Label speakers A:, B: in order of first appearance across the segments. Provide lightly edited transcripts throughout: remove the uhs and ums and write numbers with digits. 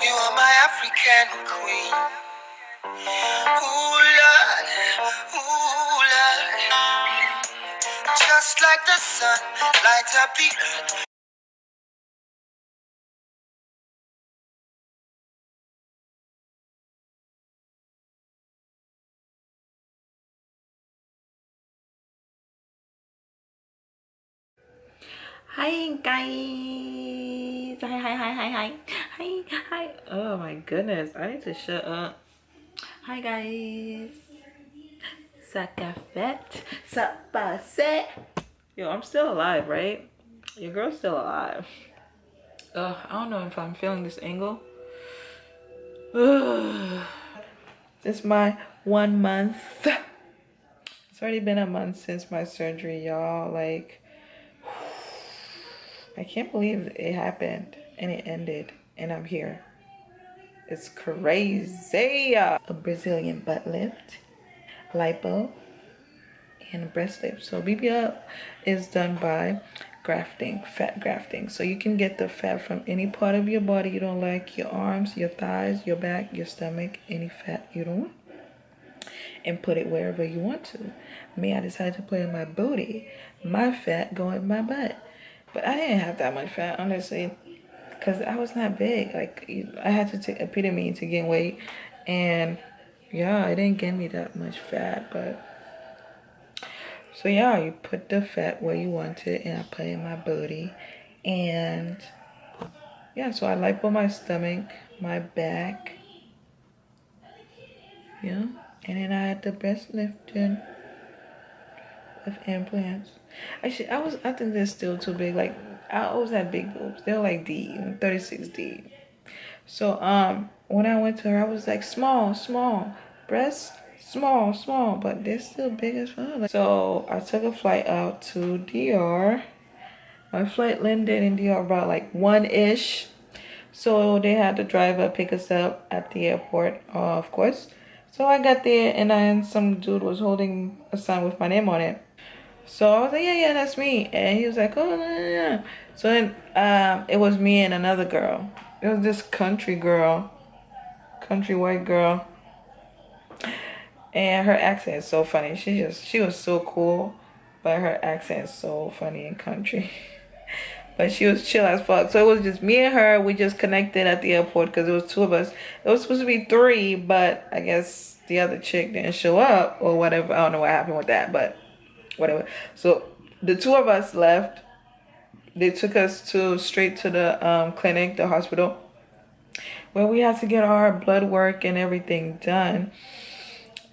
A: You are my African queen. Ooh, Lord, ooh, Lord. Just like the sun, light up the earth.
B: Hi guys. Hi. Oh my goodness, I need to shut up. Hi guys. Sakafet. Sapase. Yo, I'm still alive, right? Your girl's still alive. I don't know if I'm feeling this angle. This is my 1 month. It's already been a month since my surgery, y'all. Like, I can't believe it happened and it ended and I'm here. It's crazy. A Brazilian butt lift, lipo, and a breast lift. So BBL is done by grafting, fat grafting. So you can get the fat from any part of your body you don't like, your arms, your thighs, your back, your stomach, any fat you don't want, and put it wherever you want to. Me, I decided to put in my booty. My fat go in my butt. But I didn't have that much fat, honestly, because I was not big. Like, I had to take epidemic to gain weight, and yeah, it didn't give me that much fat. But so yeah, you put the fat where you want it, and I put it in my booty, and yeah, so I lipo my stomach, my back, yeah, and then I had the breast lifting with implants. Actually, I think they're still too big. Like, I always had big boobs. They're like D, 36D. So when I went to her, I was like, small, breasts, small, but they're still big as fuck. Like, so I took a flight out to DR. My flight landed in DR about like 1-ish. So they had the driver pick us up at the airport, of course. So I got there, and then some dude was holding a sign with my name on it. So I was like, yeah, that's me. And he was like, oh, no. So then it was me and another girl. It was this country white girl. And her accent is so funny. She was so cool, but her accent is so funny and country. But she was chill as fuck. So it was just me and her. We just connected at the airport because it was two of us. It was supposed to be three, but I guess the other chick didn't show up or whatever. I don't know what happened with that, but whatever. So the two of us left. They took us to straight to the clinic, the hospital, where we had to get our blood work and everything done.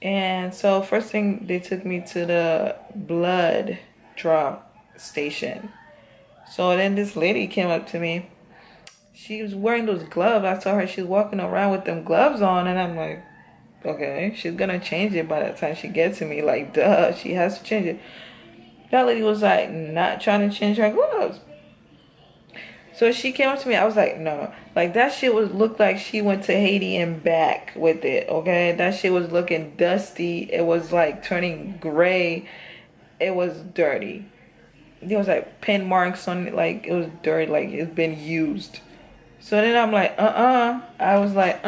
B: And so first thing, they took me to the blood draw station. So then this lady came up to me. She was wearing those gloves. I saw her, she was walking around with them gloves on, and I'm like, okay, she's gonna change it by the time she gets to me. Like, duh, she has to change it. That lady was like not trying to change her gloves. So she came up to me. I was like, no. Like, that shit was looked like she went to Haiti and back with it, okay? That shit was looking dusty. It was like turning gray. It was dirty. There was like pen marks on it. Like, it was dirty. Like, it's been used. So then I'm like, I was like,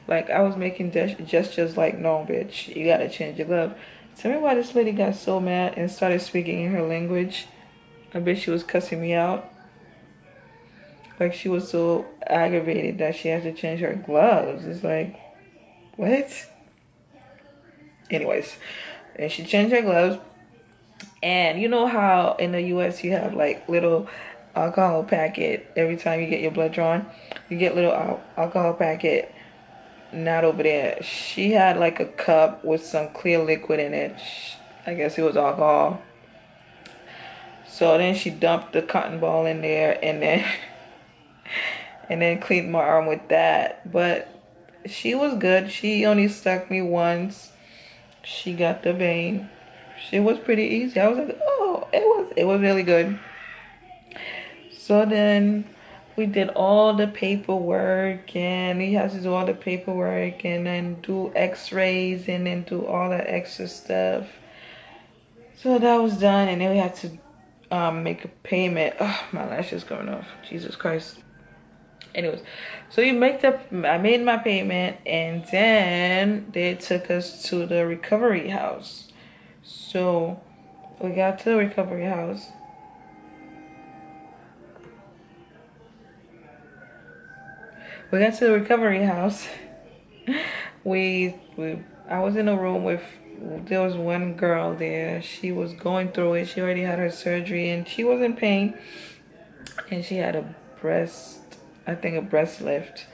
B: Like, I was making gestures like, no, bitch, you gotta change your glove. Tell me why this lady got so mad and started speaking in her language. I bet she was cussing me out. Like, she was so aggravated that she had to change her gloves. It's like, what? Anyways, and she changed her gloves. And you know how in the US you have like little alcohol packet every time you get your blood drawn? You get little alcohol packet. Not over there. She had like a cup with some clear liquid in it. I guess it was alcohol. So then she dumped the cotton ball in there, and then and then cleaned my arm with that. But she was good. She only stuck me once. She got the vein. It was pretty easy. I was like, oh, it was really good. So then we did all the paperwork, and we had to do all the paperwork and then do x-rays and then do all that extra stuff. So that was done, and then we had to make a payment. Oh, my lash is going off. Jesus Christ. Anyways, so I made my payment, and then they took us to the recovery house. So we got to the recovery house. We got to the recovery house. we I was in a room with, there was one girl there. She was going through it. She already had her surgery and she was in pain. And she had a breast, I think a breast lift.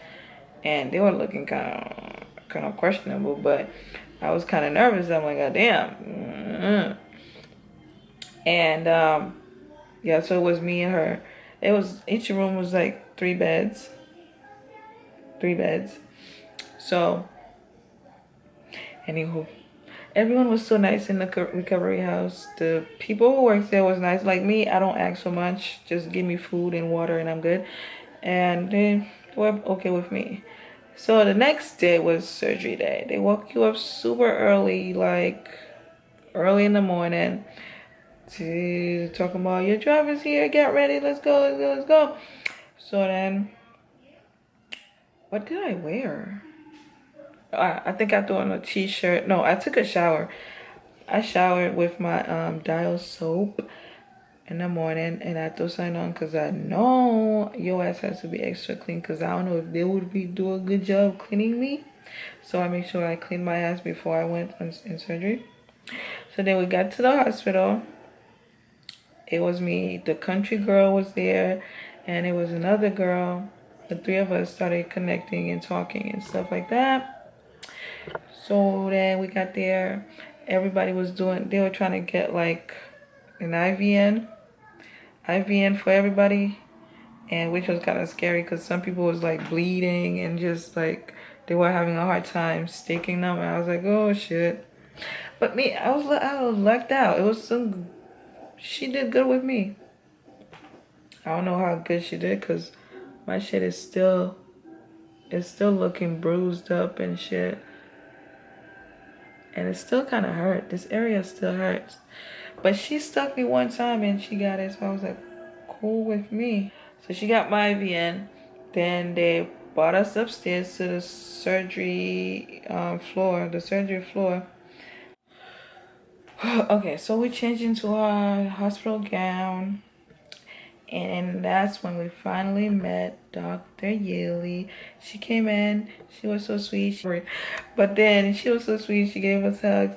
B: And they were looking kind of questionable, but I was kind of nervous. I'm like, God damn. And yeah, so it was me and her. It was, each room was like three beds. So anywho, everyone was so nice in the recovery house. The people who worked there was nice. Like me, I don't ask so much. Just give me food and water and I'm good. And they were okay with me. So the next day was surgery day. They woke you up super early, like early in the morning, to talk about your driver's here, get ready, let's go, let's go, let's go. So then, what did I wear? I think I threw on a t-shirt. No, I took a shower. I showered with my Dial soap in the morning, and I threw something on because I know your ass has to be extra clean because I don't know if they would be do a good job cleaning me. So I make sure I cleaned my ass before I went in surgery. So then we got to the hospital. It was me, the country girl was there, and it was another girl. The three of us started connecting and talking and stuff like that. So then we got there. Everybody was doing, they were trying to get like an IVN for everybody, and which was kind of scary because some people was like bleeding and just like they were having a hard time staking them. And I was like, oh shit. But me, I was lucked out. It was some, she did good with me. I don't know how good she did because my shit is still, it's still looking bruised up and shit. And it still kind of hurt. This area still hurts. But she stuck me one time and she got it. So I was like, cool with me. So she got my IVN. Then they brought us upstairs to the surgery floor, the surgery floor. Okay, so we changed into our hospital gown. And that's when we finally met Dr. Yaley. She came in. She was so sweet. But then she was so sweet. She gave us hugs.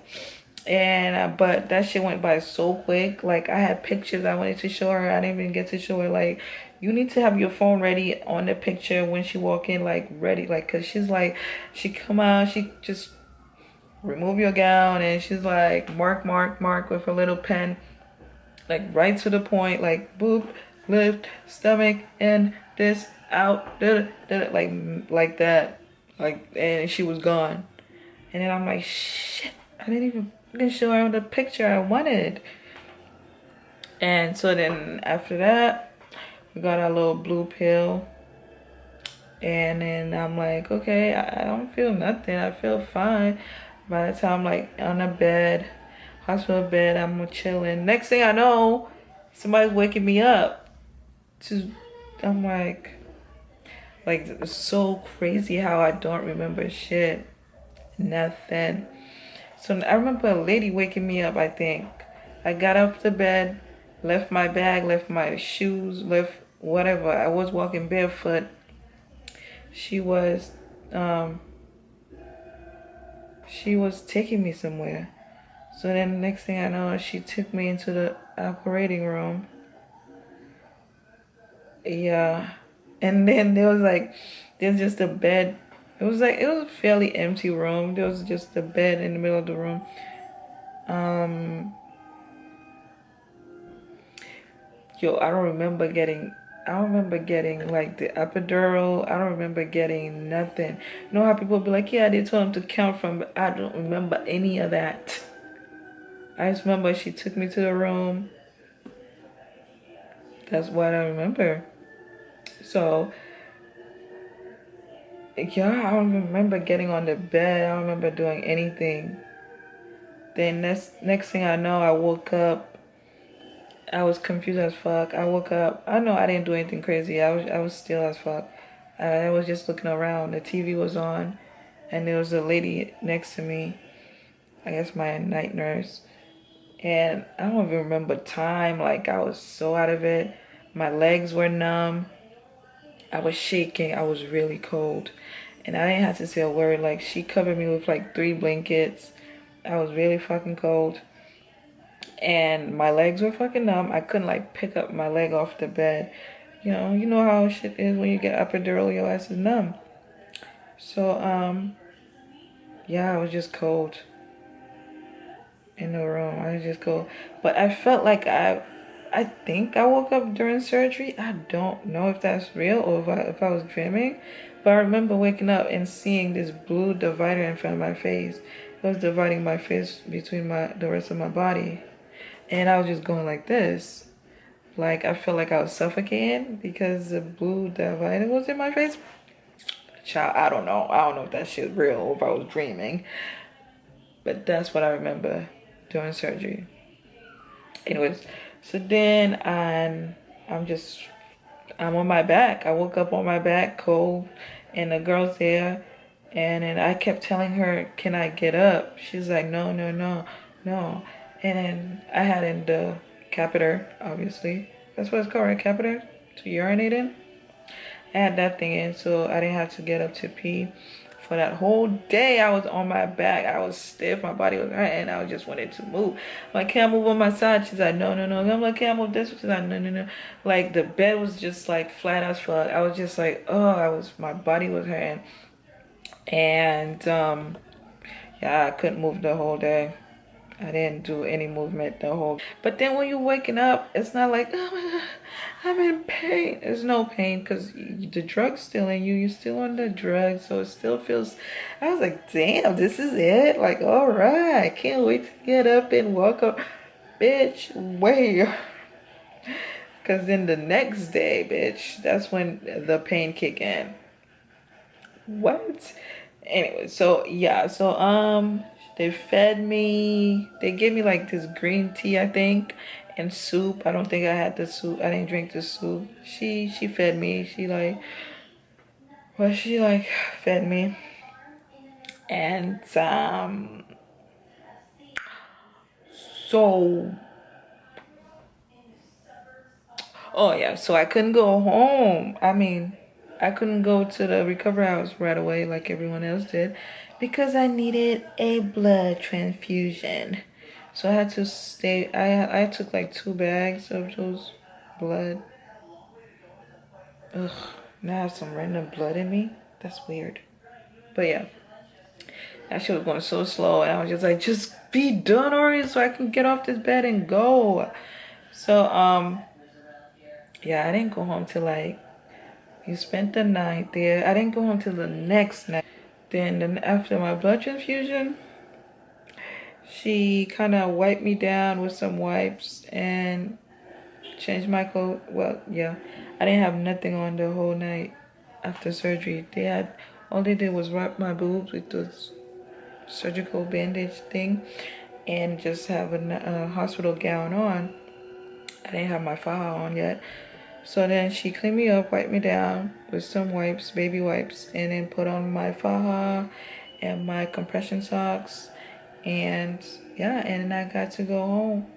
B: And but that shit went by so quick. Like I had pictures I wanted to show her. I didn't even get to show her. Like you need to have your phone ready on the picture when she walk in. Like ready. Like cause she's like, she come out. She just remove your gown and she's like mark, mark, mark with her little pen. Like right to the point. Like boop, lift, stomach, in, this, out, like that. Like and she was gone. And then I'm like, shit, I didn't even fucking show her the picture I wanted. And so then after that, we got our little blue pill. And then I'm like, okay, I don't feel nothing. I feel fine. By the time I'm like on the bed, hospital bed, I'm chilling. Next thing I know, somebody's waking me up. I'm like it's so crazy how I don't remember shit. Nothing. So I remember a lady waking me up, I think. I got off the bed, left my bag, left my shoes, left whatever. I was walking barefoot. She was um she was taking me somewhere. So then the next thing I know, she took me into the operating room. Yeah. And then there's just a bed. It was a fairly empty room. There was just a bed in the middle of the room. Um I don't remember getting like the epidural. I don't remember getting nothing. You know how people be like, yeah, they told him to count from, but I don't remember any of that. I just remember she took me to the room. That's what I remember. So yeah, I don't remember getting on the bed. I don't remember doing anything. Then next thing I know, I woke up. I was confused as fuck. I woke up. I know I didn't do anything crazy. I was still as fuck. I was just looking around. The TV was on, and there was a lady next to me. I guess my night nurse. And I don't even remember time. Like, I was so out of it. My legs were numb. I was shaking. I was really cold. And I didn't have to say a word. Like, she covered me with like 3 blankets. I was really fucking cold. And my legs were fucking numb. I couldn't like pick up my leg off the bed. You know how shit is when you get epidural, your ass is numb. So, yeah, I was just cold in the room. I was just cold. But I felt like I think I woke up during surgery. I don't know if that's real or if I was dreaming. But I remember waking up and seeing this blue divider in front of my face. It was dividing my face between the rest of my body. And I was just going like this. Like, I felt like I was suffocating because the blue divider was in my face. Child, I don't know. I don't know if that shit's real or if I was dreaming. But that's what I remember during surgery. Anyways, so then I'm on my back. I woke up on my back, cold, and the girl's there. And then I kept telling her, "Can I get up?" She's like, "No, no, no, no." And then I had in the catheter, obviously. That's what it's called, right? Catheter? To urinate in? I had that thing in, so I didn't have to get up to pee. For that whole day, I was on my back. I was stiff. My body was hurting. I just wanted to move. I'm like, "Can I move on my side?" She's like, "No, no, no." I'm like, "Can I move this?" She's like, "No, no, no." Like, the bed was just like flat as fuck. I was just like, oh, my body was hurting. And, yeah, I couldn't move the whole day. I didn't do any movement the whole. But then when you're waking up, it's not like, "Oh my God, I'm in pain." There's no pain because the drug's still in you. You're still on the drug, so it still feels. I was like, "Damn, this is it." Like, all right, can't wait to get up and walk up, bitch. Wait, because then the next day, bitch, that's when the pain kick in. What? Anyway, so yeah, so they fed me. They gave me like this green tea, I think, and soup. I don't think I had the soup. I didn't drink the soup. She fed me. She like fed me. And so oh yeah, so I couldn't go home. I mean, I couldn't go to the recovery house right away like everyone else did because I needed a blood transfusion. So I had to stay. I took like 2 bags of those blood. Ugh, now I have some random blood in me. That's weird. But yeah, that shit was going so slow, and I was just like, just be done already, so I can get off this bed and go. So yeah, I didn't go home till like you spent the night there. I didn't go home till the next night. Then after my blood transfusion, she kind of wiped me down with some wipes and changed my clothes. Well, yeah, I didn't have nothing on the whole night after surgery. All they did was wrap my boobs with those surgical bandage thing and just have a hospital gown on. I didn't have my faja on yet. So then she cleaned me up, wiped me down with some wipes, baby wipes, and then put on my faja and my compression socks. And yeah, and I got to go home.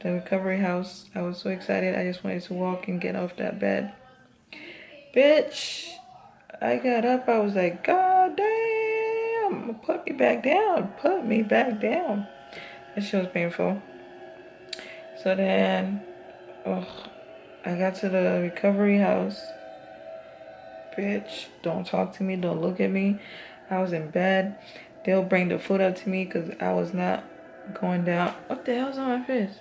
B: The recovery house. I was so excited. I just wanted to walk and get off that bed. Bitch, I got up. I was like, "God damn, put me back down. Put me back down." That shit was painful. So then, ugh, I got to the recovery house. Bitch, don't talk to me, don't look at me. I was in bed. They'll bring the food up to me because I was not going down. What the hell's on my face?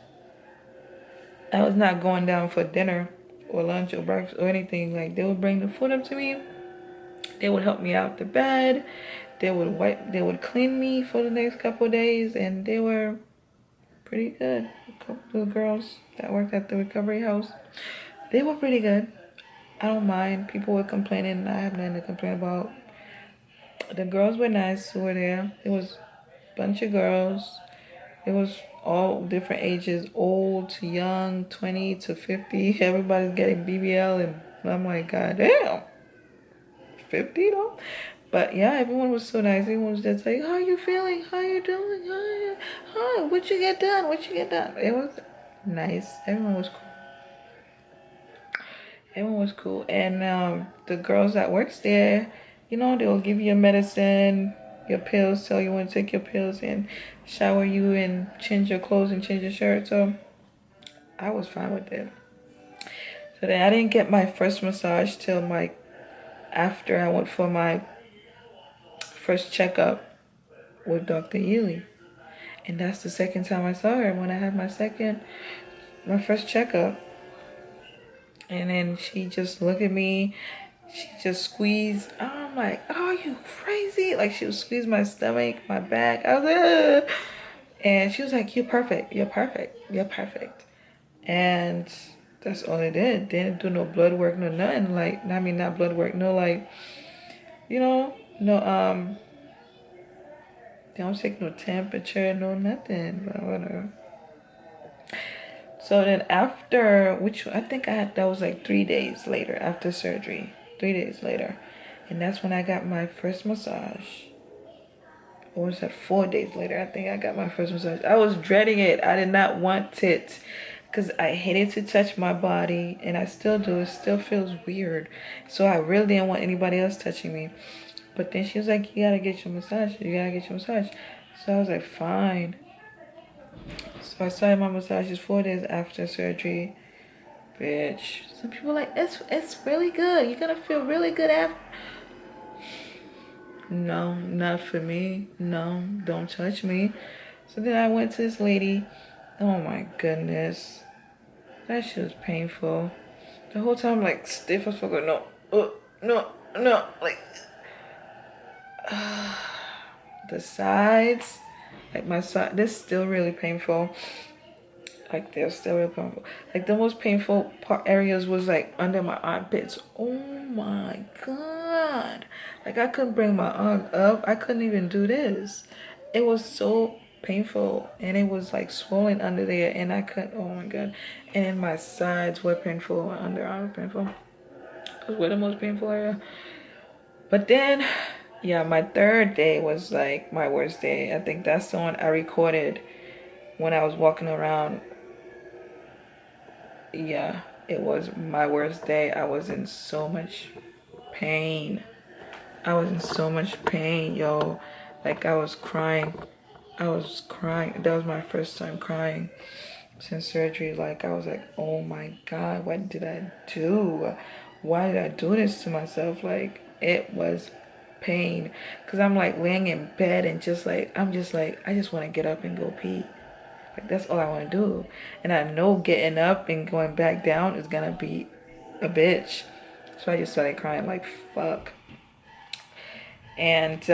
B: I was not going down for dinner or lunch or breakfast or anything. Like, they would bring the food up to me. They would help me out the bed. They would clean me for the next couple of days, and they were pretty good. A couple of girls that worked at the recovery house, they were pretty good. I don't mind. People were complaining. I have nothing to complain about. The girls were nice who were there. It was a bunch of girls. It was all different ages, old to young, 20 to 50. Everybody's getting BBL, and I'm like, God damn. $50 though. But yeah, everyone was so nice. Everyone was just like, "How are you feeling? How you doing? Hi, what you get done? What you get done?" It was nice. Everyone was cool. Everyone was cool. And the girls that works there, you know, they'll give you your medicine, your pills, tell you when to take your pills, and shower you and change your clothes and change your shirt. So I was fine with it. So then I didn't get my first massage till my after I went for my first checkup with Dr. Ely. And that's the second time I saw her when I had my first checkup. And then she just looked at me. She just squeezed. I'm like, "Oh, you crazy?" Like she would squeeze my stomach, my back. I was like, "Ugh." And she was like, "You're perfect. You're perfect. You're perfect." And that's all they did. They didn't do no blood work, no nothing. Like, I mean, not blood work, no like, no they don't take no temperature, no nothing. But whatever. So then after, which I think I had, that was like 3 days later after surgery. 3 days later. And that's when I got my first massage. Or was that 4 days later? I think I got my first massage. I was dreading it. I did not want it. Because I hated to touch my body. And I still do. It still feels weird. So I really didn't want anybody else touching me. But then she was like, "You gotta get your massage. You gotta get your massage." So I was like, "Fine." So I started my massages 4 days after surgery. Bitch. Some people are like, it's really good. You're gonna feel really good after. No, not for me. No, don't touch me. So then I went to this lady. Oh my goodness. That shit was painful. The whole time like stiff as fuck. No. No, no. Like the sides. Like my side, this is still really painful. Like they're still real painful. Like the most painful part areas was like under my armpits. Oh my god. Like I couldn't bring my arm up. I couldn't even do this. It was so painful and it was like swollen under there and I couldn't, oh my god. And then my sides were painful, my underarm was painful. Those were the most painful area. But then yeah, my third day was like my worst day. I think that's the one I recorded when I was walking around. Yeah, it was my worst day. I was in so much pain. I was in so much pain, yo. Like I was crying. I was crying. That was my first time crying since surgery. Like I was like, "Oh my god, what did I do? Why did I do this to myself?" Like it was pain. Cause I'm like laying in bed and just like I'm just like I just want to get up and go pee. Like that's all I want to do. And I know getting up and going back down is gonna be a bitch. So I just started crying like fuck. And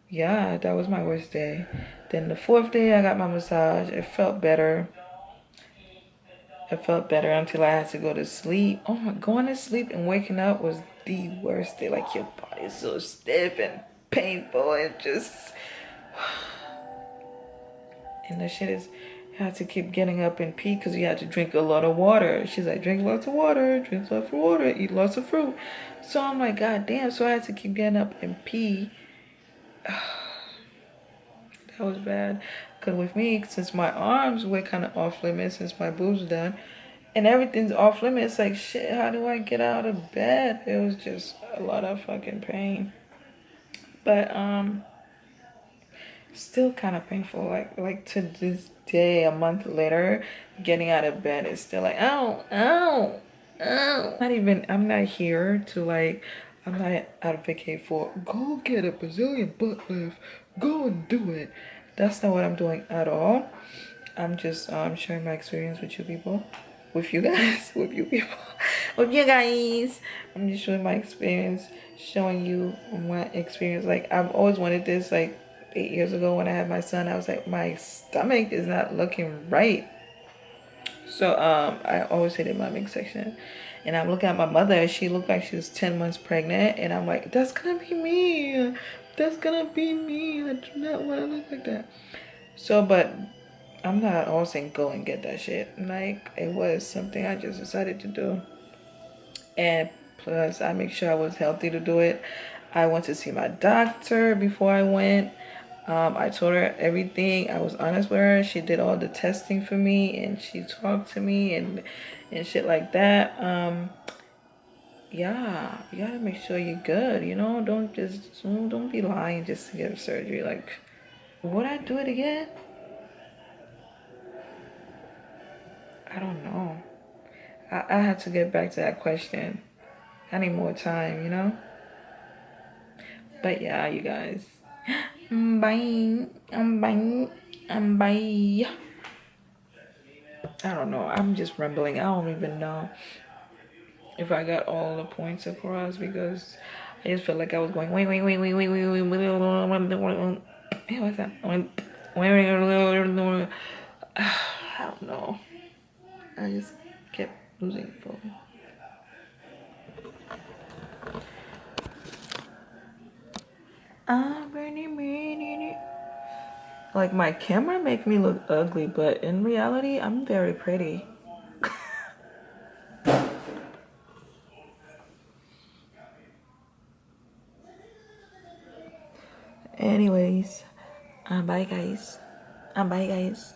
B: yeah, that was my worst day. Then the fourth day I got my massage. It felt better. It felt better until I had to go to sleep. Oh my, going to sleep and waking up was the worst day. Like your body is so stiff and painful and just and the shit is, you have to keep getting up and pee because you have to drink a lot of water. She's like, drink lots of water, drink lots of water, eat lots of fruit. So I'm like, god damn. So I had to keep getting up and pee. That was bad. Because with me, since my arms were kind of off limits, since my boobs done, and everything's off limits, like shit, how do I get out of bed? It was just a lot of fucking pain. But still kind of painful. Like to this day, a month later, getting out of bed is still like ow, ow, ow. Not even. I'm not here to like. I'm not advocate for go get a Brazilian butt lift. Go and do it. That's not what I'm doing at all. I'm just sharing my experience with you people, with you guys, with you people, with you guys. I'm just showing my experience, showing you my experience. Like I've always wanted this. Like 8 years ago when I had my son, I was like, my stomach is not looking right. So I always hated my midsection. And I'm looking at my mother. She looked like she was 10 months pregnant, and I'm like, that's gonna be me. That's gonna be me. I do not want to look like that. So, but I'm not all saying go and get that shit. Like, it was something I just decided to do. And Plus, I make sure I was healthy to do it. I went to see my doctor before I went. I told her everything. I was honest with her. She did all the testing for me, and she talked to me and shit like that. Yeah, you gotta make sure you're good. You know, don't be lying just to get surgery. Like, would I do it again? I don't know. I had to get back to that question. I need more time, you know? But yeah, you guys. Bye. Bye. Bye. I don't know. I'm just rambling. I don't even know if I got all the points across because I just felt like I was going wait. Hey, what's that? I don't know. I just kept losing focus. Like my camera make me look ugly, but in reality, I'm very pretty. Anyways, bye guys. Bye guys.